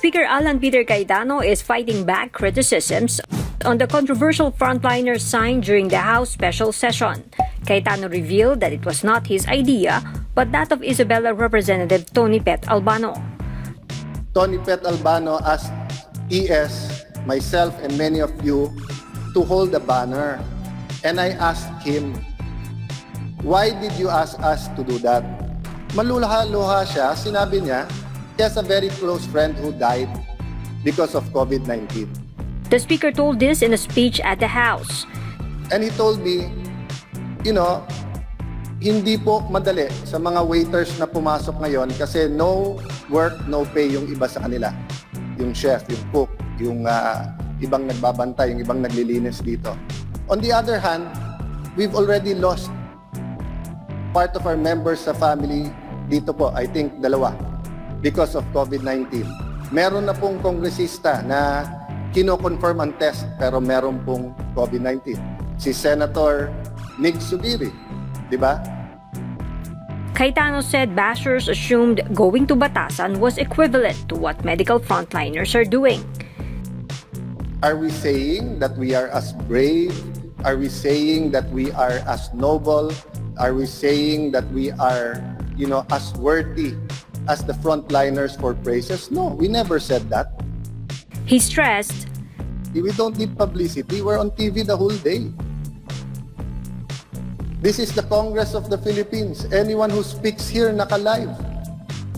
Speaker Alan Peter Cayetano is fighting back criticisms on the controversial frontliner sign during the House special session. Cayetano revealed that it was not his idea, but that of Isabela Representative Tonypet Albano. Tonypet Albano asked ES, myself, and many of you to hold the banner. And I asked him, why did you ask us to do that? Maluha-luha siya, sinabi niya, he has a very close friend who died because of COVID-19. The speaker told this in a speech at the House. And he told me, hindi po madali sa mga waiters na pumasok ngayon kasi no work, no pay yung iba sa kanila. Yung chef, yung cook, yung ibang nagbabantay, yung ibang naglilinis dito. On the other hand, we've already lost part of our members sa family dito po, I think dalawa, because of COVID-19. Meron na pong kongresista na kino-confirm ang test pero meron pong COVID-19. Si Senator Nig Subiri, di ba? Cayetano said bashers assumed going to batasan was equivalent to what medical frontliners are doing. Are we saying that we are as brave? Are we saying that we are as noble? Are we saying that we are, as worthy as the frontliners for praises? No, we never said that. He stressed, we don't need publicity. We're on TV the whole day. This is the Congress of the Philippines. Anyone who speaks here naka-live.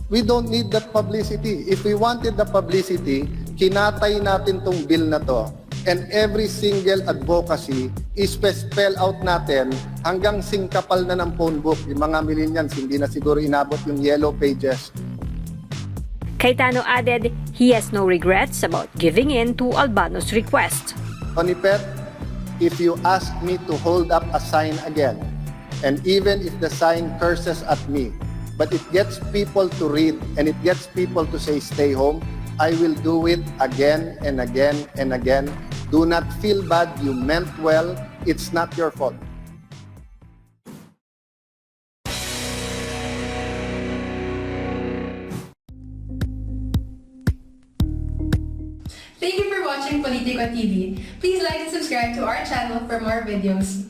We don't need that publicity. If we wanted the publicity, kinatay natin tong bill na to. And every single advocacy spell out natin hanggang singkapal na ng phone book. Yung mga millennials, hindi na siguro inabot yung yellow pages. Cayetano added he has no regrets about giving in to Albano's request. Tonypet, if you ask me to hold up a sign again, and even if the sign curses at me, but it gets people to read and it gets people to say stay home, I will do it again and again and again. Do not feel bad, you meant well, it's not your fault. Thank you for watching Politiko TV. Please like and subscribe to our channel for more videos.